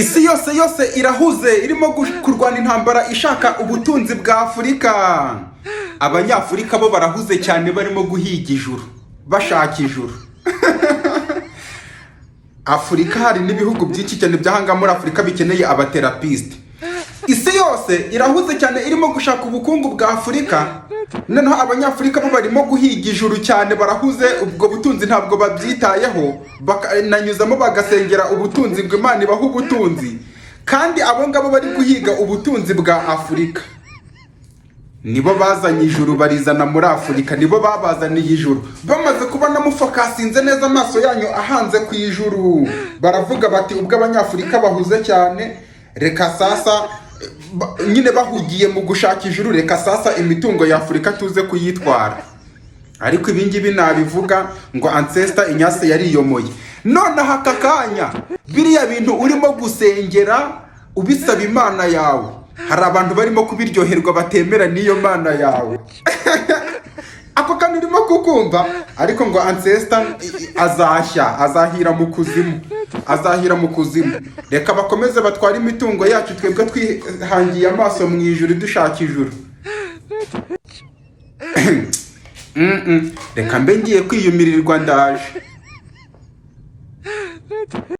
isi yose irahuze irimo kurwana intambara ishaka ubutunzi bwa Afurika. Abanyafurika bo barahuze cyane barimo guhiga ijuru, bashaka ijuru. Afurika hari n'ibihugu byinshi cyane byahanga muri Afurika bikeneye abaterapisite. Isi yose irahuze cyane irimo gushaka ubukungu bwa Afurika. Noneho abanyafurika bo barimo guhiga ijuru cyane, barahuze, ubwo butunzi ntabwo babyitayeho, nanyuzamo bagasengera ubutunzi ngo Imana ibahe ubutunzi. Kandi abo ngabo bari guhiga ubutunzi bwa Afurika nibo bazanye ijuru, barizana muri Afurika, nibo babazaniye ijuru. Bamaze kubona mufokasinze neza amaso yanyu ahanze ku ijuru, baravuga bati ubwo abanyafurika bahuze cyane, reka sasa nyine bahugiye mu gushaka ijuru, reka sasa imitungo ya Afurika tuze kuyitwara. Ariko ibingibi nabivuga ngo ancestor Inyase yariyomoye. None aka kanya biriya bintu urimo gusengera ubisaba Imana yawe, hari abantu barimo kubiryoherwa batemera niyo Mana yawe. Ako kandi urimo kukumva, ariko ngo ancestor azahira mu kuzimu, azahira mu kuzimu. Reka bakomeze batwara imitungo yacu, twebwe twihangiye amaso mu ijuru dushaka ijuru. Reka mbe ngiye kwiyumirirwa ndaje.